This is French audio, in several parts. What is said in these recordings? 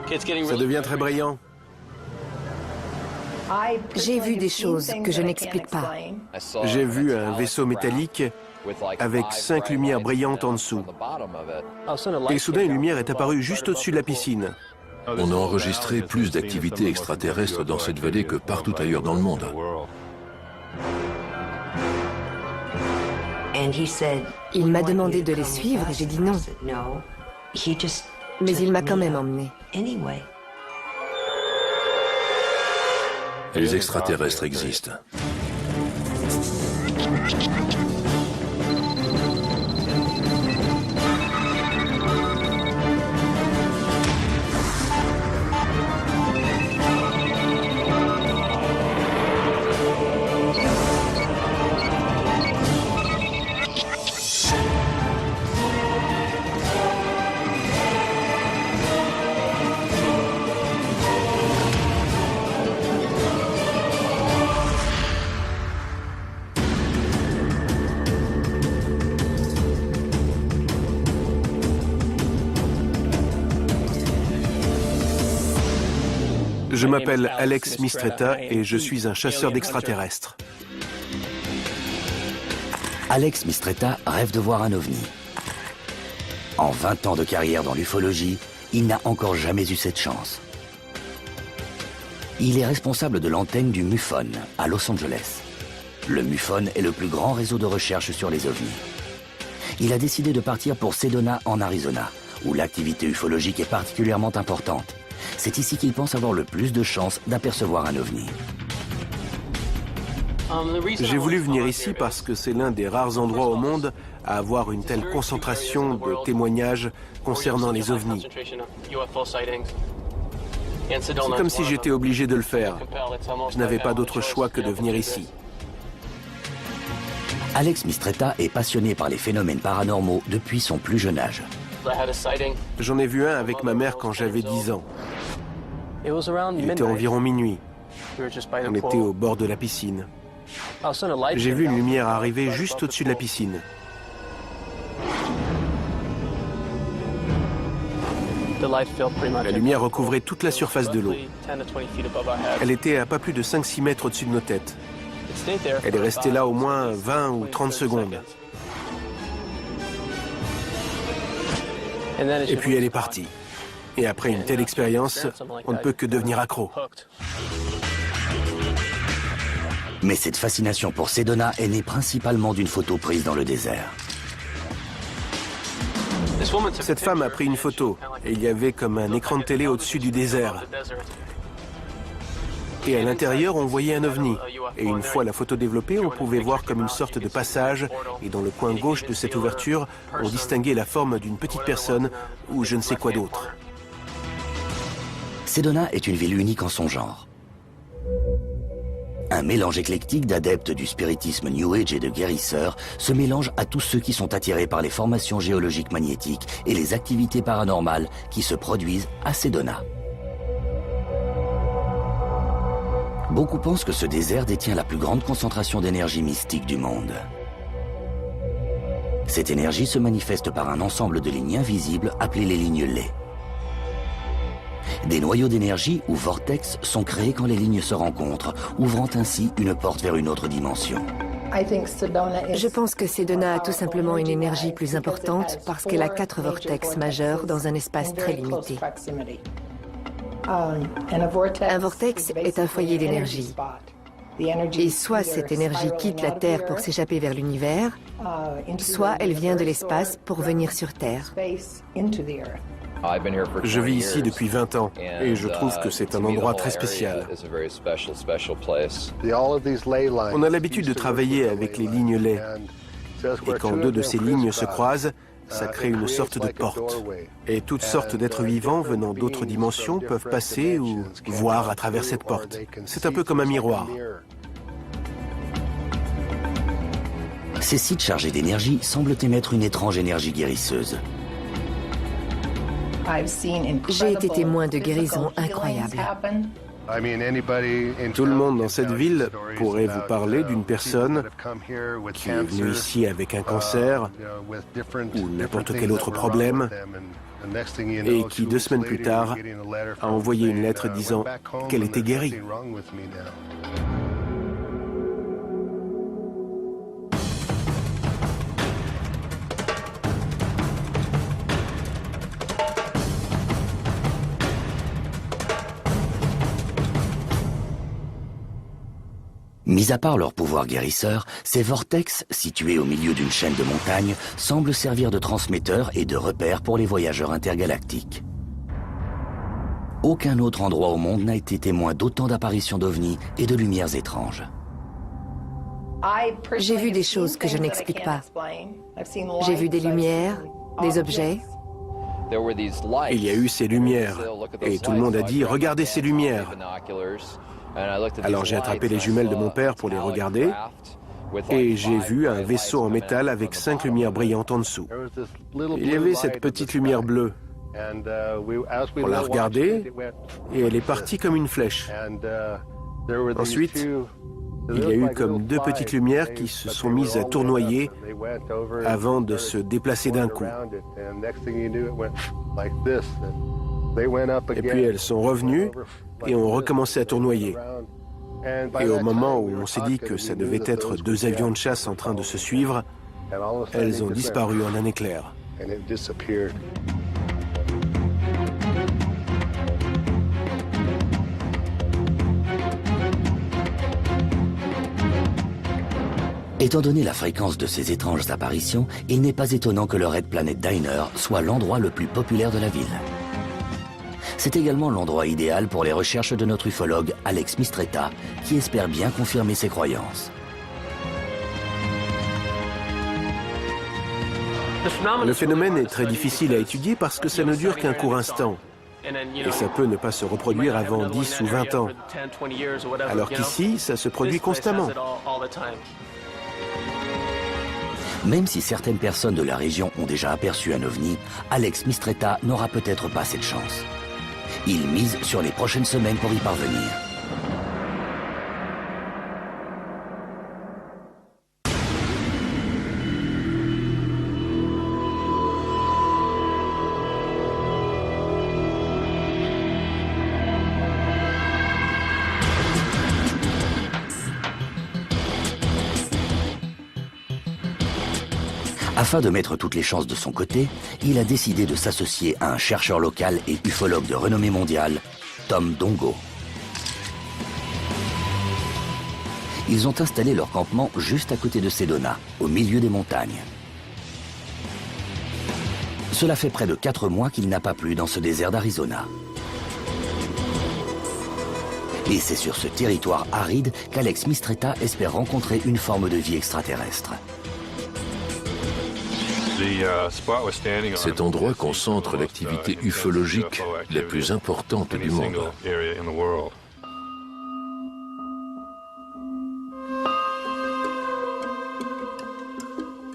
Ça devient très brillant. J'ai vu des choses que je n'explique pas. J'ai vu un vaisseau métallique avec 5 lumières brillantes en dessous. Et soudain, une lumière est apparue juste au-dessus de la piscine. On a enregistré plus d'activités extraterrestres dans cette vallée que partout ailleurs dans le monde. Il m'a demandé de les suivre et j'ai dit non. Mais il m'a quand même emmené. Les extraterrestres existent. Je m'appelle Alex Mistretta et je suis un chasseur d'extraterrestres. Alex Mistretta rêve de voir un ovni. En 20 ans de carrière dans l'ufologie, il n'a encore jamais eu cette chance. Il est responsable de l'antenne du MUFON à Los Angeles. Le MUFON est le plus grand réseau de recherche sur les ovnis. Il a décidé de partir pour Sedona en Arizona, où l'activité ufologique est particulièrement importante. C'est ici qu'il pense avoir le plus de chances d'apercevoir un ovni. J'ai voulu venir ici parce que c'est l'un des rares endroits au monde à avoir une telle concentration de témoignages concernant les ovnis. C'est comme si j'étais obligé de le faire. Je n'avais pas d'autre choix que de venir ici. Alex Mistretta est passionné par les phénomènes paranormaux depuis son plus jeune âge. J'en ai vu un avec ma mère quand j'avais 10 ans. Il était environ minuit. On était au bord de la piscine. J'ai vu une lumière arriver juste au-dessus de la piscine. La lumière recouvrait toute la surface de l'eau. Elle était à pas plus de 5-6 mètres au-dessus de nos têtes. Elle est restée là au moins 20 ou 30 secondes. Et puis elle est partie. Et après une telle expérience, on ne peut que devenir accro. Mais cette fascination pour Sedona est née principalement d'une photo prise dans le désert. Cette femme a pris une photo et il y avait comme un écran de télé au-dessus du désert. Et à l'intérieur, on voyait un ovni. Et une fois la photo développée, on pouvait voir comme une sorte de passage. Et dans le coin gauche de cette ouverture, on distinguait la forme d'une petite personne ou je ne sais quoi d'autre. Sedona est une ville unique en son genre. Un mélange éclectique d'adeptes du spiritisme New Age et de guérisseurs se mélange à tous ceux qui sont attirés par les formations géologiques magnétiques et les activités paranormales qui se produisent à Sedona. Beaucoup pensent que ce désert détient la plus grande concentration d'énergie mystique du monde. Cette énergie se manifeste par un ensemble de lignes invisibles appelées les lignes Ley. Des noyaux d'énergie ou vortex sont créés quand les lignes se rencontrent, ouvrant ainsi une porte vers une autre dimension. Je pense que Sedona a tout simplement une énergie plus importante parce qu'elle a 4 vortex majeurs dans un espace très limité. Un vortex est un foyer d'énergie. Et soit cette énergie quitte la Terre pour s'échapper vers l'univers, soit elle vient de l'espace pour venir sur Terre. Je vis ici depuis 20 ans et je trouve que c'est un endroit très spécial. On a l'habitude de travailler avec les lignes Ley. Et quand 2 de ces lignes se croisent, ça crée une sorte de porte. Et toutes sortes d'êtres vivants venant d'autres dimensions peuvent passer ou voir à travers cette porte. C'est un peu comme un miroir. Ces sites chargés d'énergie semblent émettre une étrange énergie guérisseuse. J'ai été témoin de guérisons incroyables. Tout le monde dans cette ville pourrait vous parler d'une personne qui est venue ici avec un cancer ou n'importe quel autre problème et qui, 2 semaines plus tard, a envoyé une lettre disant qu'elle était guérie. Mis à part leur pouvoir guérisseur, ces vortex, situés au milieu d'une chaîne de montagnes, semblent servir de transmetteurs et de repères pour les voyageurs intergalactiques. Aucun autre endroit au monde n'a été témoin d'autant d'apparitions d'ovnis et de lumières étranges. J'ai vu des choses que je n'explique pas. J'ai vu des lumières, des objets. Il y a eu ces lumières, et tout le monde a dit « Regardez ces lumières !» Alors j'ai attrapé les jumelles de mon père pour les regarder, et j'ai vu un vaisseau en métal avec 5 lumières brillantes en dessous. Il y avait cette petite lumière bleue. On l'a regardée, et elle est partie comme une flèche. Ensuite, il y a eu comme 2 petites lumières qui se sont mises à tournoyer avant de se déplacer d'un coup. Et puis elles sont revenues et ont recommencé à tournoyer. Et au moment où on s'est dit que ça devait être 2 avions de chasse en train de se suivre, elles ont disparu en un éclair. Étant donné la fréquence de ces étranges apparitions, il n'est pas étonnant que le Red Planet Diner soit l'endroit le plus populaire de la ville. C'est également l'endroit idéal pour les recherches de notre ufologue Alex Mistretta, qui espère bien confirmer ses croyances. Le phénomène est très difficile à étudier parce que ça ne dure qu'un court instant. Et ça peut ne pas se reproduire avant 10 ou 20 ans. Alors qu'ici, ça se produit constamment. Même si certaines personnes de la région ont déjà aperçu un ovni, Alex Mistretta n'aura peut-être pas cette chance. Il mise sur les prochaines semaines pour y parvenir. Afin de mettre toutes les chances de son côté, il a décidé de s'associer à un chercheur local et ufologue de renommée mondiale, Tom Dongo. Ils ont installé leur campement juste à côté de Sedona, au milieu des montagnes. Cela fait près de 4 mois qu'il n'a pas plu dans ce désert d'Arizona. Et c'est sur ce territoire aride qu'Alex Mistretta espère rencontrer une forme de vie extraterrestre. Cet endroit concentre l'activité ufologique la plus importante du monde.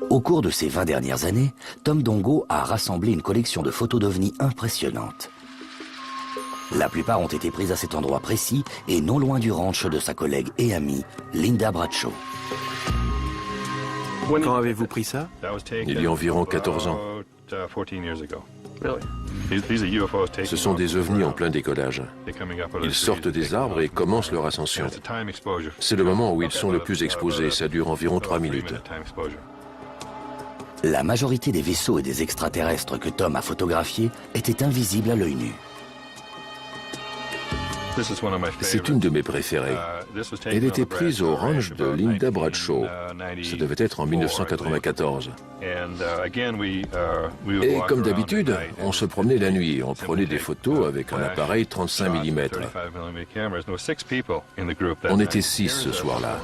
Au cours de ces 20 dernières années, Tom Dongo a rassemblé une collection de photos d'ovnis impressionnantes. La plupart ont été prises à cet endroit précis et non loin du ranch de sa collègue et amie, Linda Bradshaw. Quand avez-vous pris ça? Il y a environ 14 ans. Ce sont des ovnis en plein décollage. Ils sortent des arbres et commencent leur ascension. C'est le moment où ils sont le plus exposés. Ça dure environ 3 minutes. La majorité des vaisseaux et des extraterrestres que Tom a photographiés étaient invisibles à l'œil nu. C'est une de mes préférées. Elle était prise au ranch de Linda Bradshaw. Ça devait être en 1994. Et comme d'habitude, on se promenait la nuit. On prenait des photos avec un appareil 35 mm. On était 6 ce soir-là.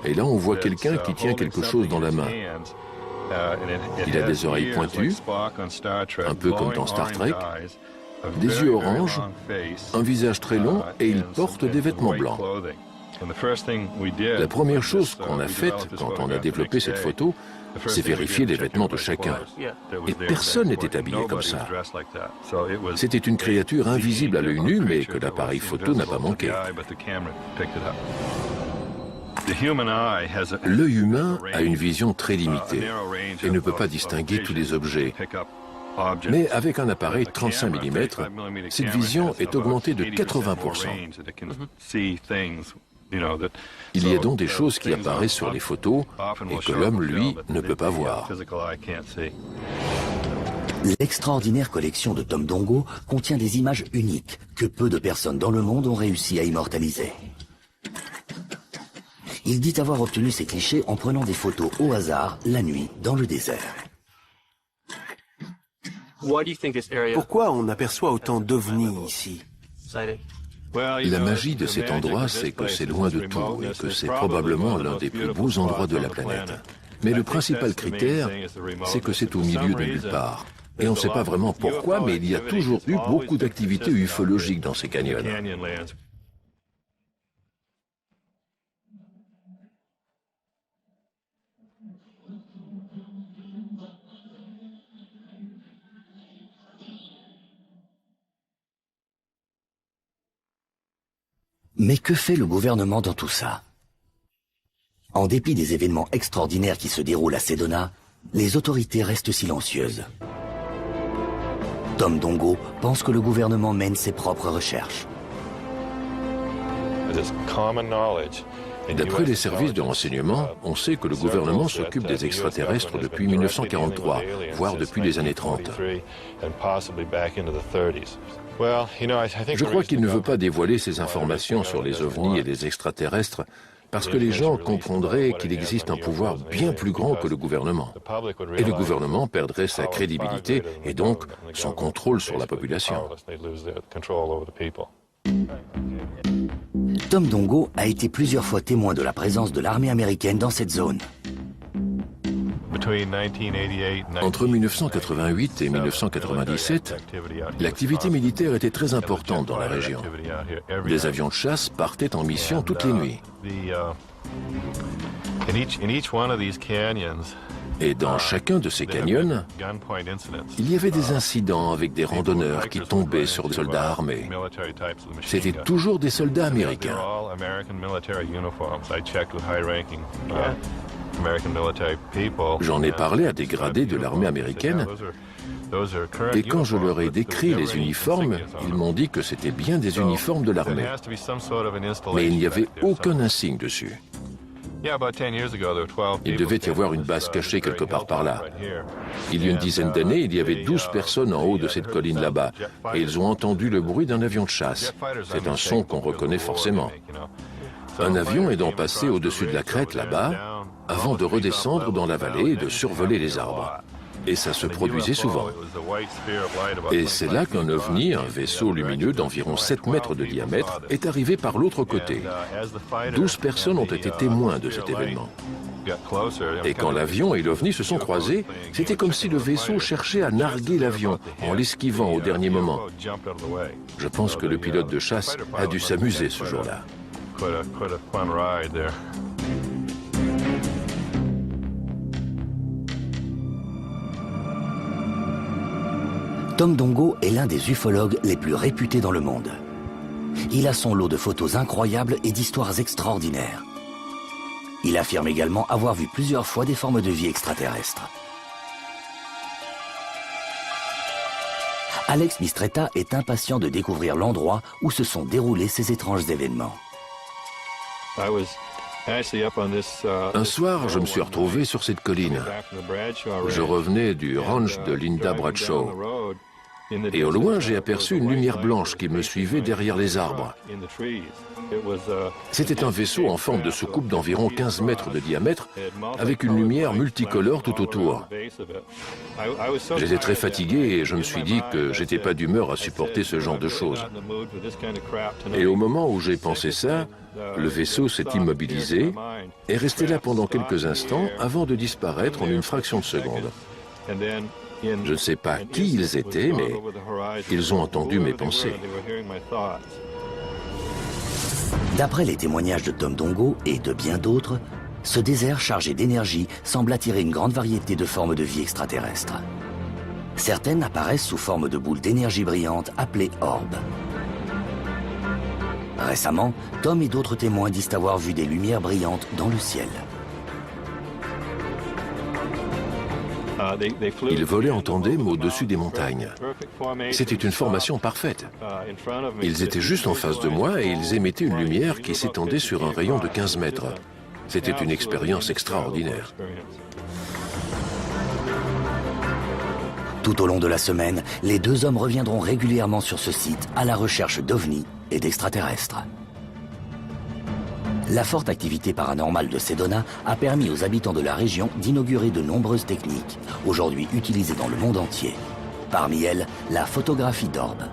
Et là, on voit quelqu'un qui tient quelque chose dans la main. Il a des oreilles pointues, un peu comme dans Star Trek, des yeux oranges, un visage très long et il porte des vêtements blancs. La première chose qu'on a faite quand on a développé cette photo, c'est vérifier les vêtements de chacun. Et personne n'était habillé comme ça. C'était une créature invisible à l'œil nu, mais que l'appareil photo n'a pas manqué. L'œil humain a une vision très limitée et ne peut pas distinguer tous les objets. Mais avec un appareil 35 mm, cette vision est augmentée de 80%. Il y a donc des choses qui apparaissent sur les photos et que l'homme, lui, ne peut pas voir. L'extraordinaire collection de Tom Dongo contient des images uniques que peu de personnes dans le monde ont réussi à immortaliser. Il dit avoir obtenu ces clichés en prenant des photos au hasard, la nuit, dans le désert. Pourquoi on aperçoit autant d'ovnis ici? La magie de cet endroit, c'est que c'est loin de tout et que c'est probablement l'un des plus beaux endroits de la planète. Mais le principal critère, c'est que c'est au milieu de nulle part. Et on ne sait pas vraiment pourquoi, mais il y a toujours eu beaucoup d'activités ufologiques dans ces canyons. Mais que fait le gouvernement dans tout ça? En dépit des événements extraordinaires qui se déroulent à Sedona, les autorités restent silencieuses. Tom Dongo pense que le gouvernement mène ses propres recherches. D'après les services de renseignement, on sait que le gouvernement s'occupe des extraterrestres depuis 1943, voire depuis les années 30. Je crois qu'il ne veut pas dévoiler ces informations sur les ovnis et les extraterrestres parce que les gens comprendraient qu'il existe un pouvoir bien plus grand que le gouvernement. Et le gouvernement perdrait sa crédibilité et donc son contrôle sur la population. Tom Dongo a été plusieurs fois témoin de la présence de l'armée américaine dans cette zone. Entre 1988 et 1997, l'activité militaire était très importante dans la région. Des avions de chasse partaient en mission toutes les nuits. Et dans chacun de ces canyons, il y avait des incidents avec des randonneurs qui tombaient sur des soldats armés. C'était toujours des soldats américains. J'en ai parlé à des gradés de l'armée américaine et quand je leur ai décrit les uniformes, ils m'ont dit que c'était bien des uniformes de l'armée. Mais il n'y avait aucun insigne dessus. Il devait y avoir une base cachée quelque part par là. Il y a une dizaine d'années, il y avait 12 personnes en haut de cette colline là-bas et ils ont entendu le bruit d'un avion de chasse. C'est un son qu'on reconnaît forcément. Un avion est donc passé au-dessus de la crête là-bas avant de redescendre dans la vallée et de survoler les arbres. Et ça se produisait souvent. Et c'est là qu'un ovni, un vaisseau lumineux d'environ 7 mètres de diamètre, est arrivé par l'autre côté. 12 personnes ont été témoins de cet événement. Et quand l'avion et l'ovni se sont croisés, c'était comme si le vaisseau cherchait à narguer l'avion en l'esquivant au dernier moment. Je pense que le pilote de chasse a dû s'amuser ce jour-là. Tom Dongo est l'un des ufologues les plus réputés dans le monde. Il a son lot de photos incroyables et d'histoires extraordinaires. Il affirme également avoir vu plusieurs fois des formes de vie extraterrestres. Alex Mistretta est impatient de découvrir l'endroit où se sont déroulés ces étranges événements. Un soir, je me suis retrouvé sur cette colline. Je revenais du ranch de Linda Bradshaw. Et au loin, j'ai aperçu une lumière blanche qui me suivait derrière les arbres. C'était un vaisseau en forme de soucoupe d'environ 15 mètres de diamètre, avec une lumière multicolore tout autour. J'étais très fatigué et je me suis dit que j'étais pas d'humeur à supporter ce genre de choses. Et au moment où j'ai pensé ça, le vaisseau s'est immobilisé et resté là pendant quelques instants avant de disparaître en une fraction de seconde. Je ne sais pas qui ils étaient, mais ils ont entendu mes pensées. D'après les témoignages de Tom Dongo et de bien d'autres, ce désert chargé d'énergie semble attirer une grande variété de formes de vie extraterrestres. Certaines apparaissent sous forme de boules d'énergie brillante appelées orbes. Récemment, Tom et d'autres témoins disent avoir vu des lumières brillantes dans le ciel. Ils volaient en tandem au-dessus des montagnes. C'était une formation parfaite. Ils étaient juste en face de moi et ils émettaient une lumière qui s'étendait sur un rayon de 15 mètres. C'était une expérience extraordinaire. Tout au long de la semaine, les deux hommes reviendront régulièrement sur ce site à la recherche d'ovnis et d'extraterrestres. La forte activité paranormale de Sedona a permis aux habitants de la région d'inaugurer de nombreuses techniques, aujourd'hui utilisées dans le monde entier. Parmi elles, la photographie d'orbes.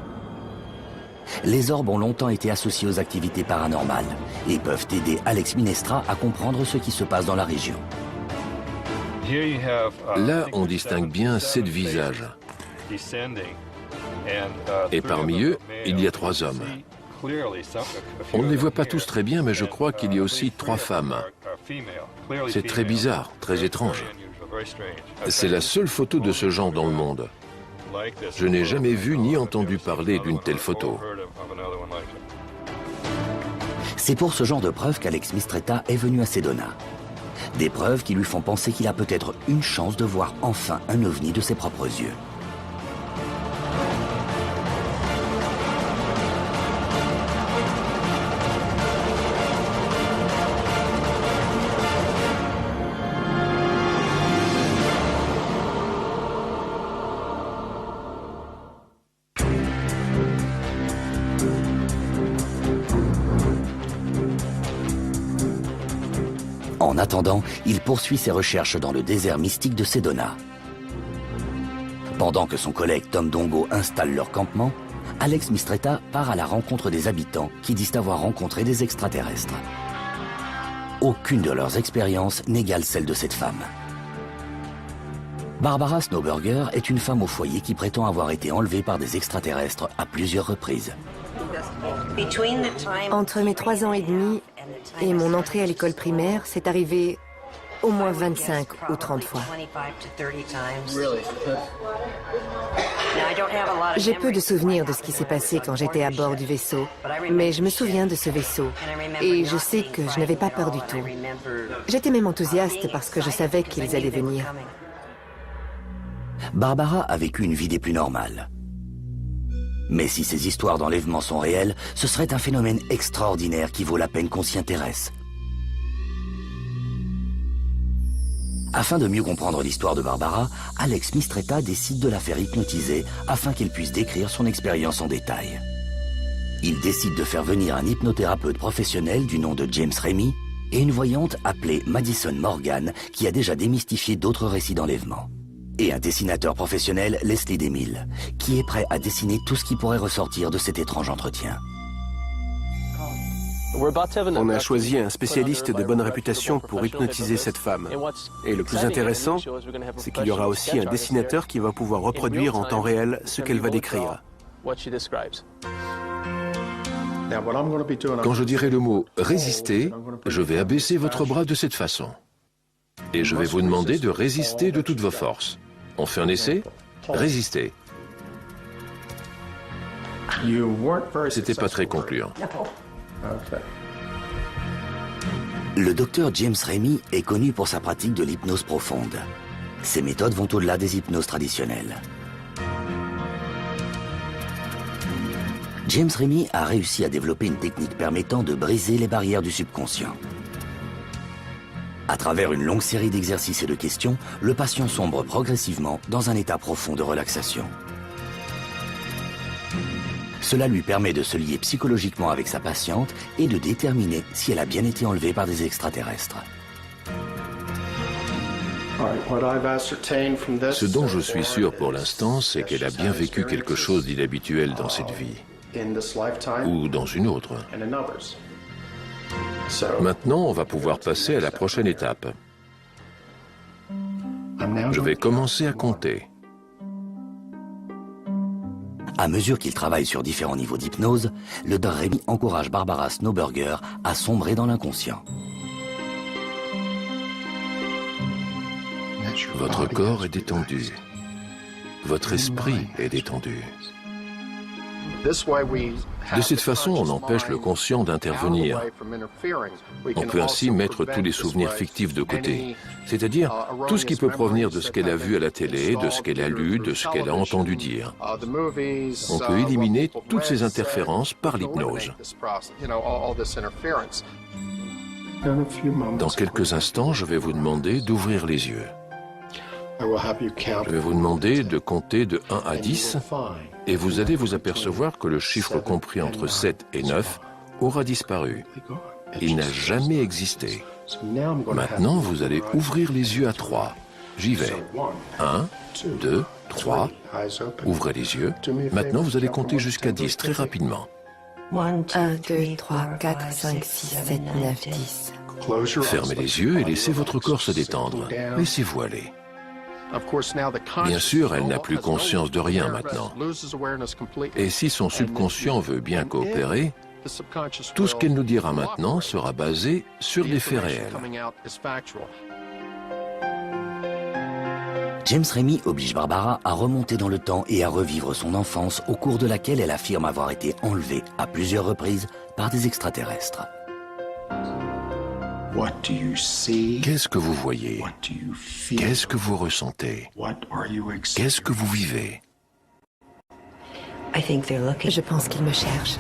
Les orbes ont longtemps été associés aux activités paranormales et peuvent aider Alex Minestra à comprendre ce qui se passe dans la région. Là, on distingue bien 7 visages. Et parmi eux, il y a 3 hommes. On ne les voit pas tous très bien, mais je crois qu'il y a aussi 3 femmes. C'est très bizarre, très étrange. C'est la seule photo de ce genre dans le monde. Je n'ai jamais vu ni entendu parler d'une telle photo. C'est pour ce genre de preuves qu'Alex Mistretta est venu à Sedona. Des preuves qui lui font penser qu'il a peut-être une chance de voir enfin un ovni de ses propres yeux. En attendant, il poursuit ses recherches dans le désert mystique de Sedona. Pendant que son collègue Tom Dongo installe leur campement, Alex Mistretta part à la rencontre des habitants qui disent avoir rencontré des extraterrestres. Aucune de leurs expériences n'égale celle de cette femme. Barbara Snowburger est une femme au foyer qui prétend avoir été enlevée par des extraterrestres à plusieurs reprises. Entre mes 3 ans et demi et mon entrée à l'école primaire, c'est arrivé au moins 25 ou 30 fois. J'ai peu de souvenirs de ce qui s'est passé quand j'étais à bord du vaisseau, mais je me souviens de ce vaisseau et je sais que je n'avais pas peur du tout. J'étais même enthousiaste parce que je savais qu'ils allaient venir. Barbara a vécu une vie des plus normales. Mais si ces histoires d'enlèvement sont réelles, ce serait un phénomène extraordinaire qui vaut la peine qu'on s'y intéresse. Afin de mieux comprendre l'histoire de Barbara, Alex Mistretta décide de la faire hypnotiser afin qu'elle puisse décrire son expérience en détail. Il décide de faire venir un hypnothérapeute professionnel du nom de James Remy et une voyante appelée Madison Morgan qui a déjà démystifié d'autres récits d'enlèvement. Et un dessinateur professionnel, Leslie DeMille, qui est prêt à dessiner tout ce qui pourrait ressortir de cet étrange entretien. On a choisi un spécialiste de bonne réputation pour hypnotiser cette femme. Et le plus intéressant, c'est qu'il y aura aussi un dessinateur qui va pouvoir reproduire en temps réel ce qu'elle va décrire. Quand je dirai le mot « résister », je vais abaisser votre bras de cette façon. Et je vais vous demander de résister de toutes vos forces. On fait un essai? Résistez. C'était pas très concluant. Le docteur James Remy est connu pour sa pratique de l'hypnose profonde. Ses méthodes vont au-delà des hypnoses traditionnelles. James Remy a réussi à développer une technique permettant de briser les barrières du subconscient. À travers une longue série d'exercices et de questions, le patient sombre progressivement dans un état profond de relaxation. Cela lui permet de se lier psychologiquement avec sa patiente et de déterminer si elle a bien été enlevée par des extraterrestres. Ce dont je suis sûr pour l'instant, c'est qu'elle a bien vécu quelque chose d'inhabituel dans cette vie, ou dans une autre. Maintenant, on va pouvoir passer à la prochaine étape. Je vais commencer à compter. À mesure qu'il travaille sur différents niveaux d'hypnose, le Dr Remy encourage Barbara Snowburger à sombrer dans l'inconscient. Votre corps est détendu. Votre esprit est détendu. De cette façon, on empêche le conscient d'intervenir. On peut ainsi mettre tous les souvenirs fictifs de côté, c'est-à-dire tout ce qui peut provenir de ce qu'elle a vu à la télé, de ce qu'elle a lu, de ce qu'elle a entendu dire. On peut éliminer toutes ces interférences par l'hypnose. Dans quelques instants, je vais vous demander d'ouvrir les yeux. Je vais vous demander de compter de 1 à 10 et vous allez vous apercevoir que le chiffre compris entre 7 et 9 aura disparu. Il n'a jamais existé. Maintenant, vous allez ouvrir les yeux à 3. J'y vais. 1, 2, 3. Ouvrez les yeux. Maintenant, vous allez compter jusqu'à 10 très rapidement. 1, 2, 3, 4, 5, 6, 7, 9, 10. Fermez les yeux et laissez votre corps se détendre. Laissez-vous aller. Bien sûr, elle n'a plus conscience de rien maintenant. Et si son subconscient veut bien coopérer, tout ce qu'elle nous dira maintenant sera basé sur des faits réels. James Remy oblige Barbara à remonter dans le temps et à revivre son enfance au cours de laquelle elle affirme avoir été enlevée à plusieurs reprises par des extraterrestres. Qu'est-ce que vous voyez? Qu'est-ce que vous ressentez? Qu'est-ce que vous vivez? Je pense qu'ils me cherchent.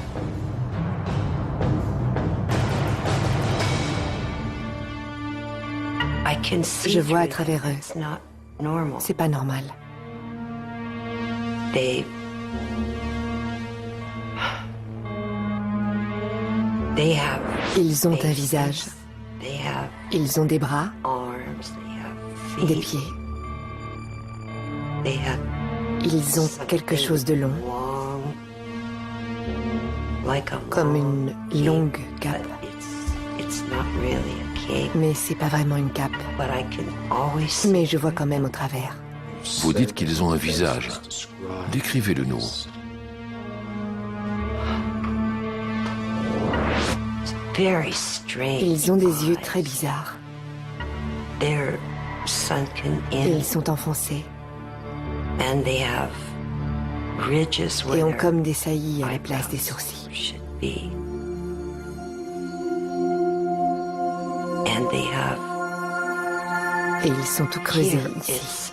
Je vois à travers eux. C'est pas normal. Ils ont un visage. Ils ont des bras, des pieds. Ils ont quelque chose de long, comme une longue cape. Mais c'est pas vraiment une cape. Mais je vois quand même au travers. Vous dites qu'ils ont un visage. Décrivez-le nous. Ils ont des yeux très bizarres. Ils sont enfoncés. Et ont comme des saillies à la place des sourcils. Et ils sont tout creusés ici.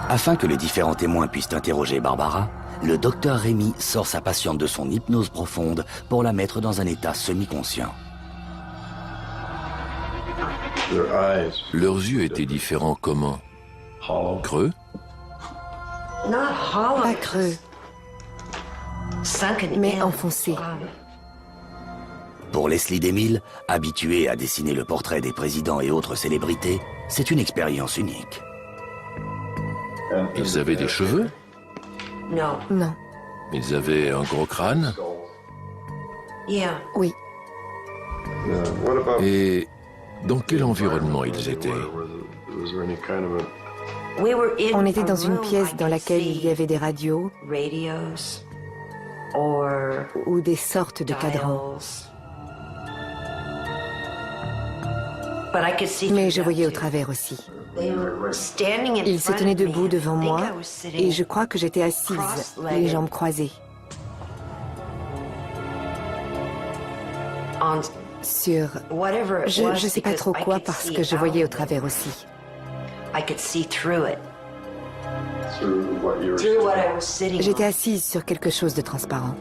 Afin que les différents témoins puissent interroger Barbara, le docteur Remy sort sa patiente de son hypnose profonde pour la mettre dans un état semi-conscient. Leurs yeux étaient différents comment? Creux? Pas creux, mais enfoncés. Pour Leslie DeMille, habituée à dessiner le portrait des présidents et autres célébrités, c'est une expérience unique. Ils avaient des cheveux? Non, Ils avaient un gros crâne? oui. Et dans quel environnement ils étaient? On était dans une pièce dans laquelle il y avait des radios ou des sortes de cadrans. Mais je voyais au travers aussi. Ils se tenaient debout devant moi et je crois que j'étais assise, les jambes croisées. Sur... Je sais pas trop quoi parce que je voyais au travers aussi. J'étais assise sur quelque chose de transparent.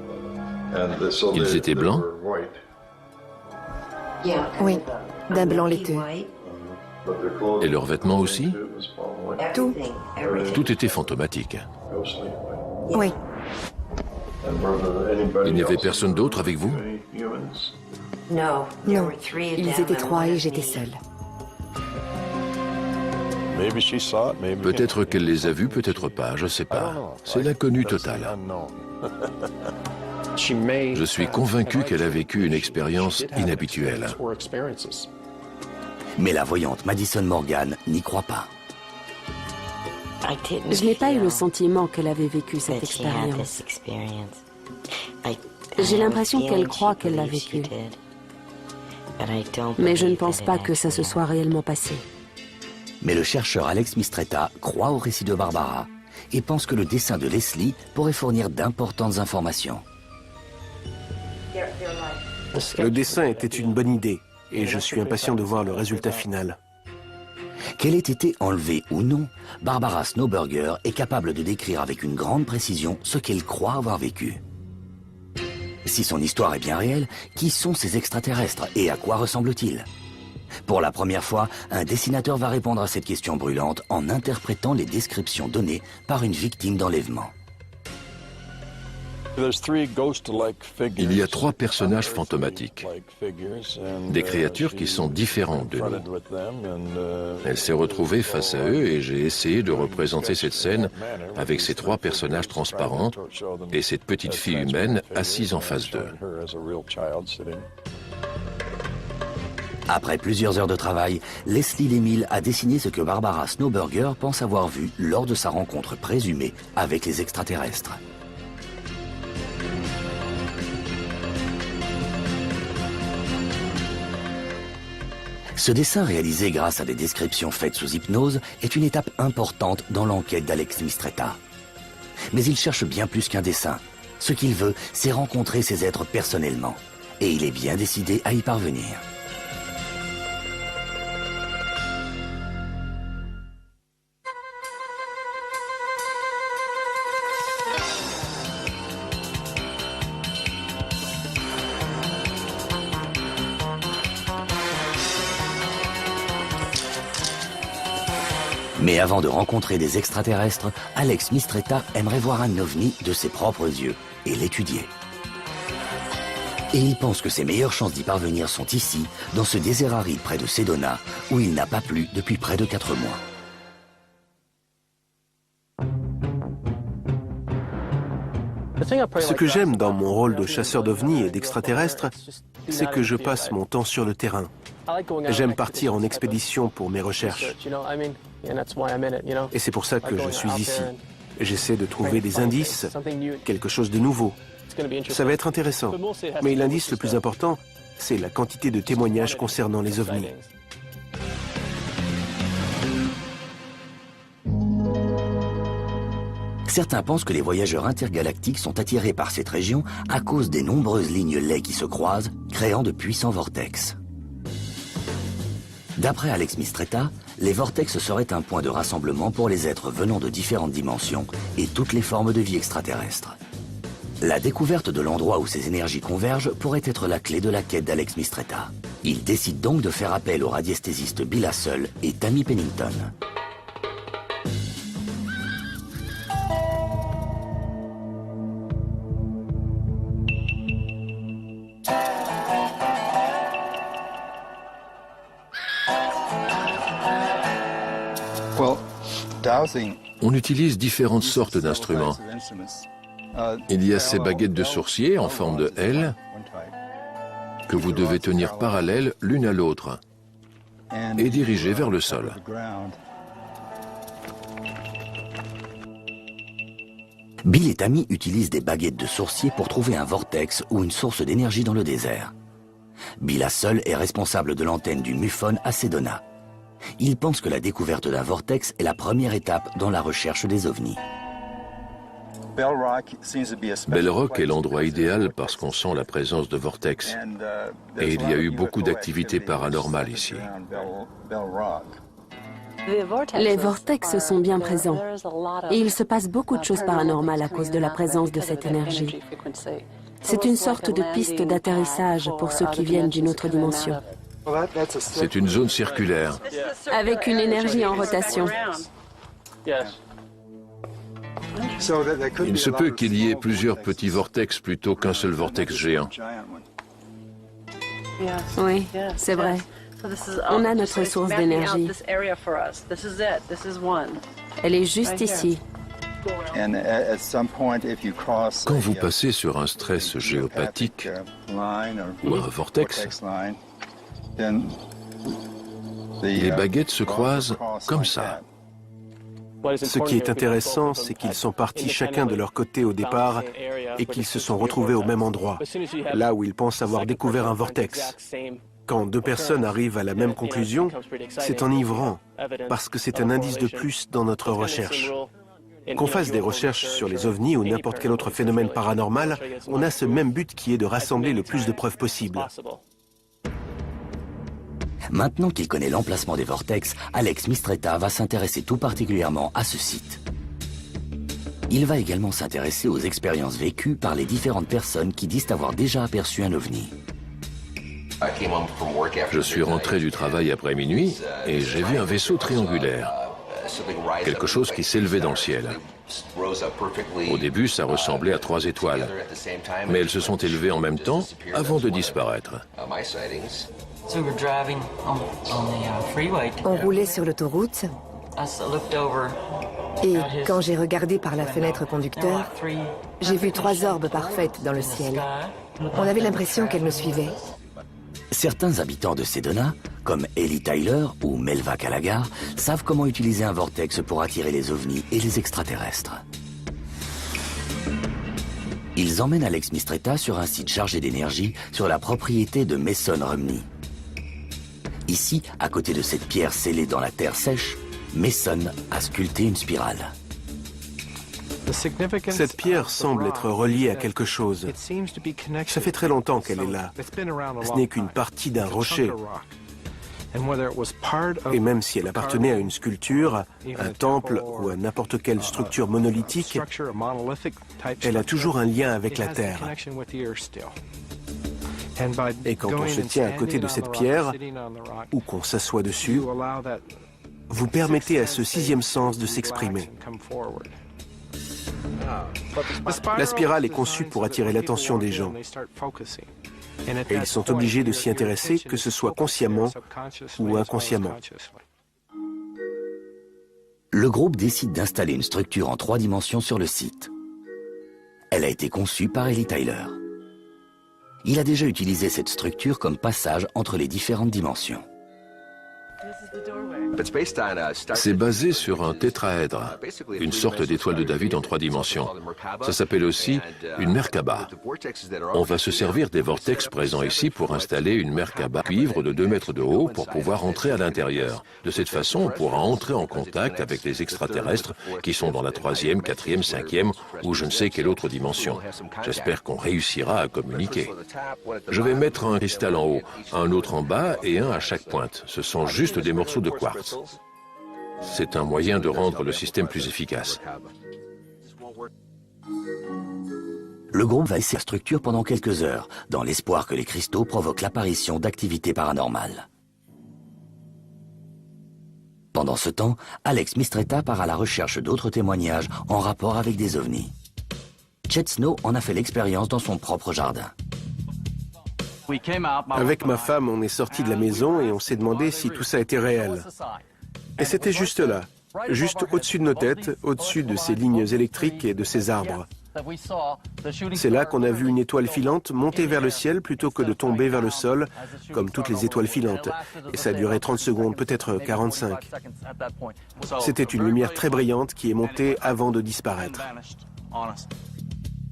Ils étaient blancs? Oui, d'un blanc laiteux. Et leurs vêtements aussi? Tout. Tout était fantomatique. Oui. Il n'y avait personne d'autre avec vous? Non, ils étaient 3 et j'étais seule. Peut-être qu'elle les a vus, peut-être pas, je sais pas. C'est l'inconnu total. Je suis convaincu qu'elle a vécu une expérience inhabituelle. Mais la voyante Madison Morgan n'y croit pas. Je n'ai pas eu le sentiment qu'elle avait vécu cette expérience. J'ai l'impression qu'elle croit qu'elle l'a vécue. Mais je ne pense pas que ça se soit réellement passé. Mais le chercheur Alex Mistretta croit au récit de Barbara et pense que le dessin de Leslie pourrait fournir d'importantes informations. Le dessin était une bonne idée et je suis impatient de voir le résultat final. Qu'elle ait été enlevée ou non, Barbara Snowburger est capable de décrire avec une grande précision ce qu'elle croit avoir vécu. Si son histoire est bien réelle, qui sont ces extraterrestres et à quoi ressemblent-ils? Pour la première fois, un dessinateur va répondre à cette question brûlante en interprétant les descriptions données par une victime d'enlèvement. Il y a 3 personnages fantomatiques, des créatures qui sont différentes de nous. Elle s'est retrouvée face à eux et j'ai essayé de représenter cette scène avec ces 3 personnages transparents et cette petite fille humaine assise en face d'eux. Après plusieurs heures de travail, Leslie DeMille a dessiné ce que Barbara Snowburger pense avoir vu lors de sa rencontre présumée avec les extraterrestres. Ce dessin réalisé grâce à des descriptions faites sous hypnose est une étape importante dans l'enquête d'Alex Mistretta. Mais il cherche bien plus qu'un dessin. Ce qu'il veut, c'est rencontrer ces êtres personnellement. Et il est bien décidé à y parvenir. Mais avant de rencontrer des extraterrestres, Alex Mistretta aimerait voir un ovni de ses propres yeux et l'étudier. Et il pense que ses meilleures chances d'y parvenir sont ici, dans ce désert aride près de Sedona, où il n'a pas plu depuis près de 4 mois. Ce que j'aime dans mon rôle de chasseur d'ovnis et d'extraterrestres, c'est que je passe mon temps sur le terrain. J'aime partir en expédition pour mes recherches. Et c'est pour ça que je suis ici. J'essaie de trouver des indices, quelque chose de nouveau. Ça va être intéressant. Mais l'indice le plus important, c'est la quantité de témoignages concernant les ovnis. Certains pensent que les voyageurs intergalactiques sont attirés par cette région à cause des nombreuses lignes laies qui se croisent, créant de puissants vortex. D'après Alex Mistretta, les vortex seraient un point de rassemblement pour les êtres venant de différentes dimensions et toutes les formes de vie extraterrestres. La découverte de l'endroit où ces énergies convergent pourrait être la clé de la quête d'Alex Mistretta. Il décide donc de faire appel aux radiesthésistes Bill Hassel et Tammy Pennington. On utilise différentes sortes d'instruments. Il y a ces baguettes de sourcier en forme de L que vous devez tenir parallèles l'une à l'autre et diriger vers le sol. Bill et Tammy utilisent des baguettes de sourcier pour trouver un vortex ou une source d'énergie dans le désert. Bill Hassel est responsable de l'antenne du MUFON à Sedona. Il pense que la découverte d'un vortex est la première étape dans la recherche des ovnis. Bell Rock est l'endroit idéal parce qu'on sent la présence de vortex. Et il y a eu beaucoup d'activités paranormales ici. Les vortex sont bien présents. Et il se passe beaucoup de choses paranormales à cause de la présence de cette énergie. C'est une sorte de piste d'atterrissage pour ceux qui viennent d'une autre dimension. C'est une zone circulaire. Avec une énergie en rotation. Il se peut qu'il y ait plusieurs petits vortex plutôt qu'un seul vortex géant. Oui, c'est vrai. On a notre source d'énergie. Elle est juste ici. Quand vous passez sur un stress géopathique ou un vortex, les baguettes se croisent comme ça. Ce qui est intéressant, c'est qu'ils sont partis chacun de leur côté au départ et qu'ils se sont retrouvés au même endroit, là où ils pensent avoir découvert un vortex. Quand deux personnes arrivent à la même conclusion, c'est enivrant, parce que c'est un indice de plus dans notre recherche. Qu'on fasse des recherches sur les ovnis ou n'importe quel autre phénomène paranormal, on a ce même but qui est de rassembler le plus de preuves possible. Maintenant qu'il connaît l'emplacement des vortex, Alex Mistretta va s'intéresser tout particulièrement à ce site. Il va également s'intéresser aux expériences vécues par les différentes personnes qui disent avoir déjà aperçu un ovni. Je suis rentré du travail après minuit et j'ai vu un vaisseau triangulaire. Quelque chose qui s'élevait dans le ciel. Au début, ça ressemblait à 3 étoiles, mais elles se sont élevées en même temps avant de disparaître. On roulait sur l'autoroute et quand j'ai regardé par la fenêtre conducteur, j'ai vu 3 orbes parfaites dans le ciel. On avait l'impression qu'elles nous suivaient. Certains habitants de Sedona, comme Ellie Tyler ou Melva Calagar, savent comment utiliser un vortex pour attirer les ovnis et les extraterrestres. Ils emmènent Alex Mistretta sur un site chargé d'énergie sur la propriété de Mason Rumney. Ici, à côté de cette pierre scellée dans la terre sèche, Mason a sculpté une spirale. Cette pierre semble être reliée à quelque chose. Ça fait très longtemps qu'elle est là. Ce n'est qu'une partie d'un rocher. Et même si elle appartenait à une sculpture, un temple ou à n'importe quelle structure monolithique, elle a toujours un lien avec la terre. Et quand on se tient à côté de cette pierre, ou qu'on s'assoit dessus, vous permettez à ce 6e sens de s'exprimer. La spirale est conçue pour attirer l'attention des gens. Et ils sont obligés de s'y intéresser, que ce soit consciemment ou inconsciemment. Le groupe décide d'installer une structure en 3 dimensions sur le site. Elle a été conçue par Ellie Tyler. Il a déjà utilisé cette structure comme passage entre les différentes dimensions. C'est basé sur un tétraèdre, une sorte d'étoile de David en 3 dimensions. Ça s'appelle aussi une Merkaba. On va se servir des vortex présents ici pour installer une Merkaba cuivre de 2 mètres de haut pour pouvoir entrer à l'intérieur. De cette façon, on pourra entrer en contact avec les extraterrestres qui sont dans la 3e, 4e, 5e ou je ne sais quelle autre dimension. J'espère qu'on réussira à communiquer. Je vais mettre un cristal en haut, un autre en bas et un à chaque pointe. Ce sont juste des morceaux de quartz. C'est un moyen de rendre le système plus efficace. Le groupe va essayer la structure pendant quelques heures, dans l'espoir que les cristaux provoquent l'apparition d'activités paranormales. Pendant ce temps, Alex Mistretta part à la recherche d'autres témoignages en rapport avec des ovnis. Chet Snow en a fait l'expérience dans son propre jardin. Avec ma femme, on est sorti de la maison et on s'est demandé si tout ça était réel. Et c'était juste là, juste au-dessus de nos têtes, au-dessus de ces lignes électriques et de ces arbres. C'est là qu'on a vu une étoile filante monter vers le ciel plutôt que de tomber vers le sol, comme toutes les étoiles filantes. Et ça a duré 30 secondes, peut-être 45. C'était une lumière très brillante qui est montée avant de disparaître.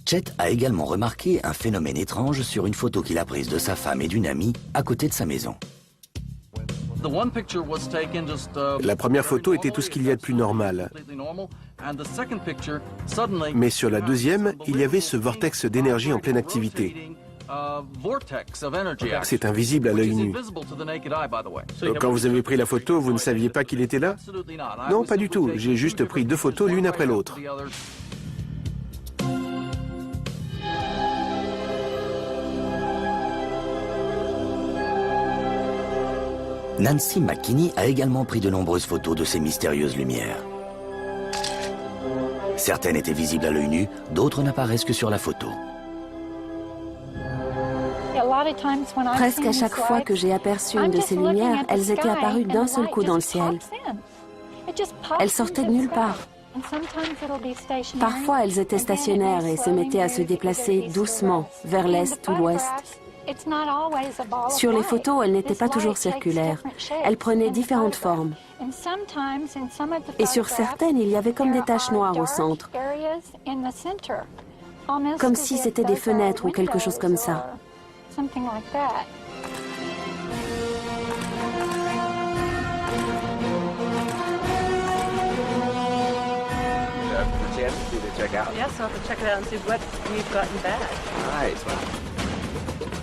Chet a également remarqué un phénomène étrange sur une photo qu'il a prise de sa femme et d'une amie à côté de sa maison. La première photo était tout ce qu'il y a de plus normal. Mais sur la deuxième, il y avait ce vortex d'énergie en pleine activité. C'est invisible à l'œil nu. Quand vous avez pris la photo, vous ne saviez pas qu'il était là? Non, pas du tout. J'ai juste pris 2 photos l'une après l'autre. Nancy McKinney a également pris de nombreuses photos de ces mystérieuses lumières. Certaines étaient visibles à l'œil nu, d'autres n'apparaissent que sur la photo. Presque à chaque fois que j'ai aperçu une de ces lumières, elles étaient apparues d'un seul coup dans le ciel. Elles sortaient de nulle part. Parfois, elles étaient stationnaires et se mettaient à se déplacer doucement vers l'est ou l'ouest. Sur les photos, elles n'étaient pas toujours circulaires. Elles prenaient différentes formes. Et sur certaines, il y avait comme des taches noires au centre. Comme si c'était des fenêtres ou quelque chose comme ça.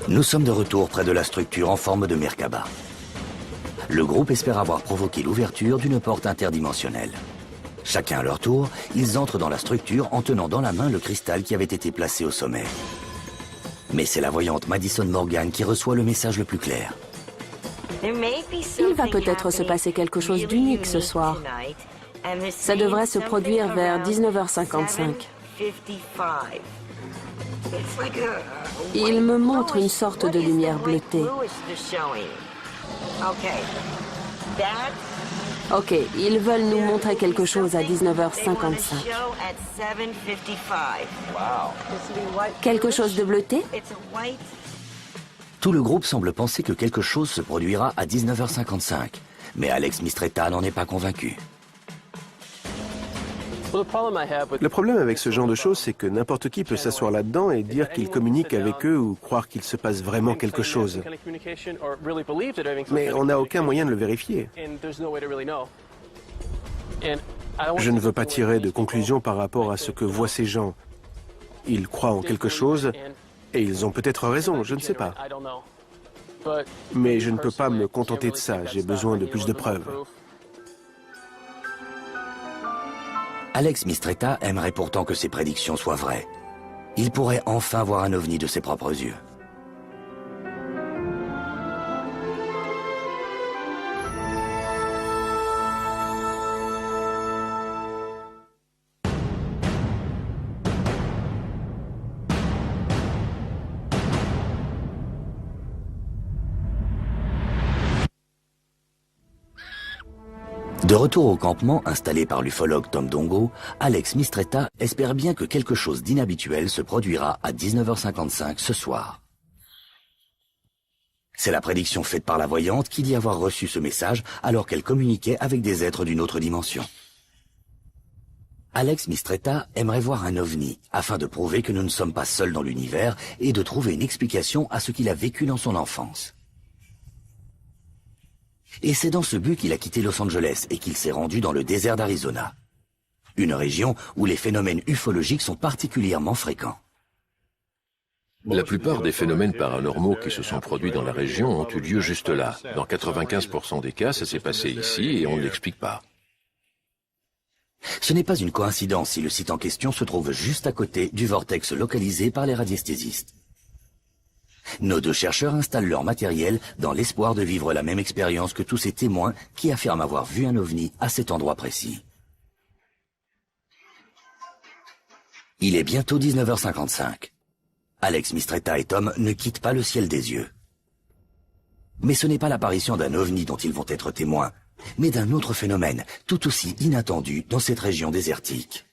Nous sommes de retour près de la structure en forme de Merkaba. Le groupe espère avoir provoqué l'ouverture d'une porte interdimensionnelle. Chacun à leur tour, ils entrent dans la structure en tenant dans la main le cristal qui avait été placé au sommet. Mais c'est la voyante Madison Morgan qui reçoit le message le plus clair. Il va peut-être se passer quelque chose d'unique ce soir. Ça devrait se produire vers 19h55. Il me montre une sorte de lumière bleutée. Ok, ils veulent nous montrer quelque chose à 19h55. Quelque chose de bleuté? Tout le groupe semble penser que quelque chose se produira à 19h55, mais Alex Mistretta n'en est pas convaincu. Le problème avec ce genre de choses, c'est que n'importe qui peut s'asseoir là-dedans et dire qu'il communique avec eux ou croire qu'il se passe vraiment quelque chose. Mais on n'a aucun moyen de le vérifier. Je ne veux pas tirer de conclusion par rapport à ce que voient ces gens. Ils croient en quelque chose et ils ont peut-être raison, je ne sais pas. Mais je ne peux pas me contenter de ça, j'ai besoin de plus de preuves. Alex Mistretta aimerait pourtant que ses prédictions soient vraies. Il pourrait enfin voir un ovni de ses propres yeux. De retour au campement installé par l'ufologue Tom Dongo, Alex Mistretta espère bien que quelque chose d'inhabituel se produira à 19h55 ce soir. C'est la prédiction faite par la voyante qui dit avoir reçu ce message alors qu'elle communiquait avec des êtres d'une autre dimension. Alex Mistretta aimerait voir un ovni afin de prouver que nous ne sommes pas seuls dans l'univers et de trouver une explication à ce qu'il a vécu dans son enfance. Et c'est dans ce but qu'il a quitté Los Angeles et qu'il s'est rendu dans le désert d'Arizona, une région où les phénomènes ufologiques sont particulièrement fréquents. La plupart des phénomènes paranormaux qui se sont produits dans la région ont eu lieu juste là. Dans 95% des cas, ça s'est passé ici et on ne l'explique pas. Ce n'est pas une coïncidence si le site en question se trouve juste à côté du vortex localisé par les radiesthésistes. Nos deux chercheurs installent leur matériel dans l'espoir de vivre la même expérience que tous ces témoins qui affirment avoir vu un ovni à cet endroit précis. Il est bientôt 19h55. Alex Mistretta et Tom ne quittent pas le ciel des yeux. Mais ce n'est pas l'apparition d'un ovni dont ils vont être témoins, mais d'un autre phénomène tout aussi inattendu dans cette région désertique.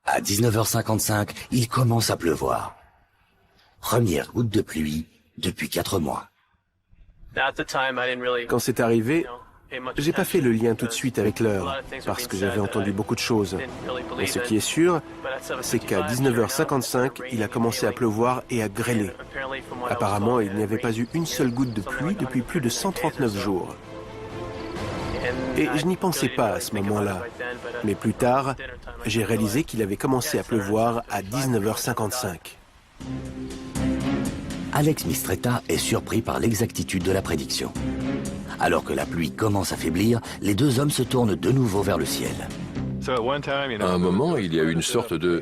À 19h55, il commence à pleuvoir. Première goutte de pluie depuis 4 mois. Quand c'est arrivé, j'ai pas fait le lien tout de suite avec l'heure, parce que j'avais entendu beaucoup de choses. Mais ce qui est sûr, c'est qu'à 19h55, il a commencé à pleuvoir et à grêler. Apparemment, il n'y avait pas eu une seule goutte de pluie depuis plus de 139 jours. Et je n'y pensais pas à ce moment-là. Mais plus tard, j'ai réalisé qu'il avait commencé à pleuvoir à 19h55. Alex Mistretta est surpris par l'exactitude de la prédiction. Alors que la pluie commence à faiblir, les deux hommes se tournent de nouveau vers le ciel. À un moment, il y a eu une sorte de...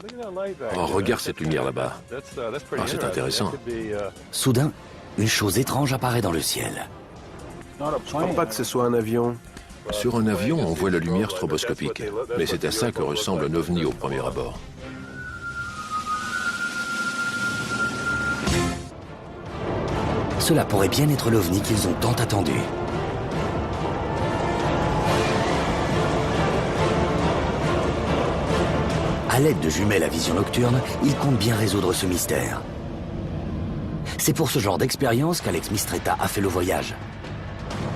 Oh, regarde cette lumière là-bas. Ah, c'est intéressant. Soudain, une chose étrange apparaît dans le ciel. Je ne crois pas que ce soit un avion. Sur un avion, on voit la lumière stroboscopique. Mais c'est à ça que ressemble un ovni au premier abord. Cela pourrait bien être l'ovni qu'ils ont tant attendu. À l'aide de jumelles à vision nocturne, ils comptent bien résoudre ce mystère. C'est pour ce genre d'expérience qu'Alex Mistretta a fait le voyage.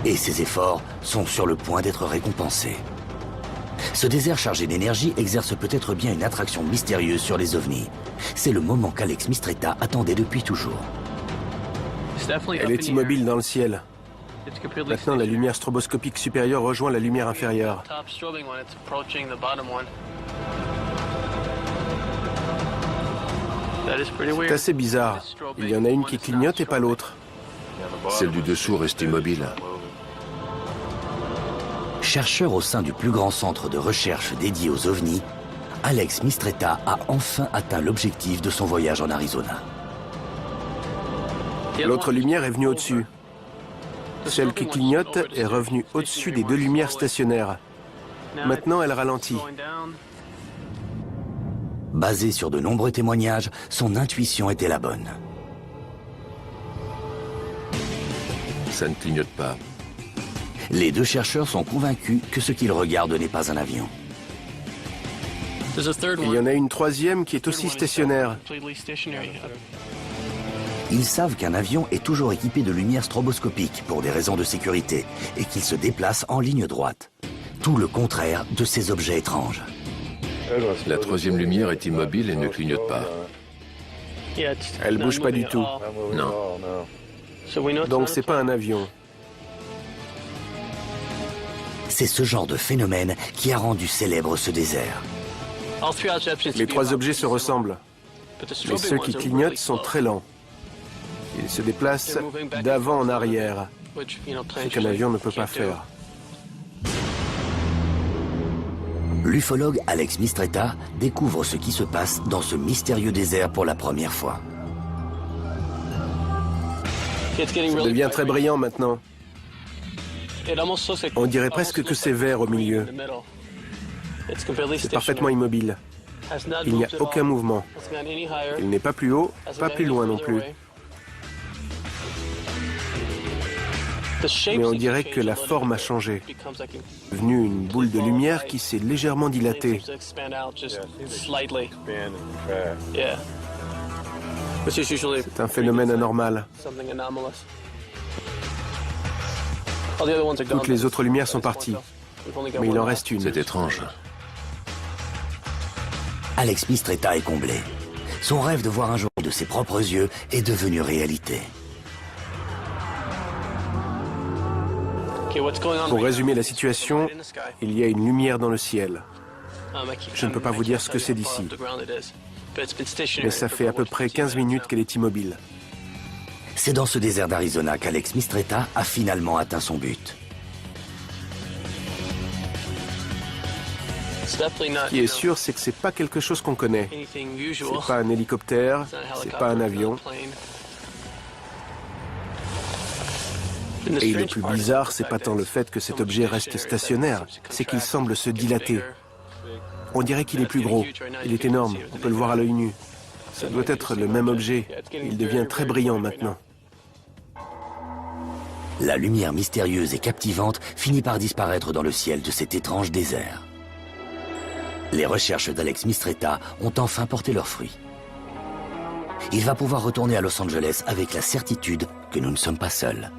Et ses efforts sont sur le point d'être récompensés. Ce désert chargé d'énergie exerce peut-être bien une attraction mystérieuse sur les ovnis. C'est le moment qu'Alex Mistretta attendait depuis toujours. Elle est immobile dans le ciel. Maintenant, la lumière stroboscopique supérieure rejoint la lumière inférieure. C'est assez bizarre. Il y en a une qui clignote et pas l'autre. Celle du dessous reste immobile. Chercheur au sein du plus grand centre de recherche dédié aux ovnis, Alex Mistretta a enfin atteint l'objectif de son voyage en Arizona. L'autre lumière est venue au-dessus. Celle qui clignote est revenue au-dessus des deux lumières stationnaires. Maintenant, elle ralentit. Basé sur de nombreux témoignages, son intuition était la bonne. Ça ne clignote pas. Les deux chercheurs sont convaincus que ce qu'ils regardent n'est pas un avion. Il y en a une troisième qui est aussi stationnaire. Ils savent qu'un avion est toujours équipé de lumière stroboscopique pour des raisons de sécurité et qu'il se déplace en ligne droite. Tout le contraire de ces objets étranges. La troisième lumière est immobile et ne clignote pas. Elle bouge pas du tout. Non. Donc c'est pas un avion. C'est ce genre de phénomène qui a rendu célèbre ce désert. Les trois objets se ressemblent. Mais ceux qui clignotent sont très lents. Ils se déplacent d'avant en arrière, ce qu'un avion ne peut pas faire. L'ufologue Alex Mistretta découvre ce qui se passe dans ce mystérieux désert pour la première fois. Ça devient très brillant maintenant. On dirait presque que c'est vert au milieu. C'est parfaitement immobile. Il n'y a aucun mouvement. Il n'est pas plus haut, pas plus loin non plus. Mais on dirait que la forme a changé. Devenue une boule de lumière qui s'est légèrement dilatée. C'est un phénomène anormal. Toutes les autres lumières sont parties, mais il en reste une. C'est étrange. Alex Mistretta est comblé. Son rêve de voir un jour de ses propres yeux est devenu réalité. Pour résumer la situation, il y a une lumière dans le ciel. Je ne peux pas vous dire ce que c'est d'ici. Mais ça fait à peu près 15 minutes qu'elle est immobile. C'est dans ce désert d'Arizona qu'Alex Mistretta a finalement atteint son but. Ce qui est sûr, c'est que c'est pas quelque chose qu'on connaît. C'est pas un hélicoptère, c'est pas un avion. Et le plus bizarre, c'est pas tant le fait que cet objet reste stationnaire, c'est qu'il semble se dilater. On dirait qu'il est plus gros. Il est énorme, on peut le voir à l'œil nu. Ça doit être le même objet. Il devient très brillant maintenant. La lumière mystérieuse et captivante finit par disparaître dans le ciel de cet étrange désert. Les recherches d'Alex Mistretta ont enfin porté leurs fruits. Il va pouvoir retourner à Los Angeles avec la certitude que nous ne sommes pas seuls.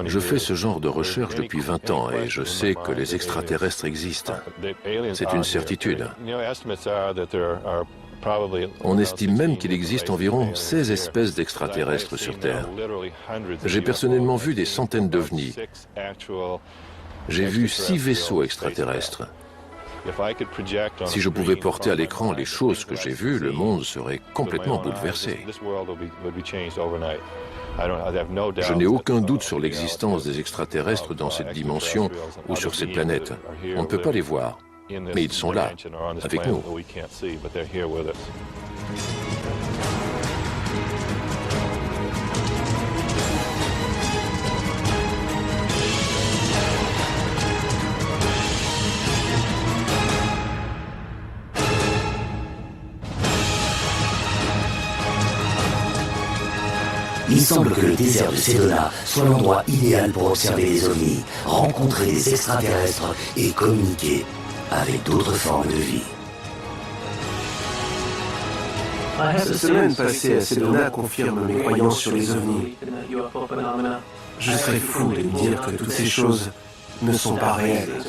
Je fais ce genre de recherche depuis 20 ans et je sais que les extraterrestres existent. C'est une certitude. On estime même qu'il existe environ 16 espèces d'extraterrestres sur Terre. J'ai personnellement vu des centaines d'ovnis. J'ai vu 6 vaisseaux extraterrestres. Si je pouvais porter à l'écran les choses que j'ai vues, le monde serait complètement bouleversé. Je n'ai aucun doute sur l'existence des extraterrestres dans cette dimension ou sur cette planète. On ne peut pas les voir, mais ils sont là, avec nous. Il semble que le désert de Sedona soit l'endroit idéal pour observer les ovnis, rencontrer des extraterrestres et communiquer avec d'autres formes de vie. Cette semaine passée à Sedona confirme mes croyances sur les ovnis. Je serais fou de me dire que toutes ces choses ne sont pas réelles.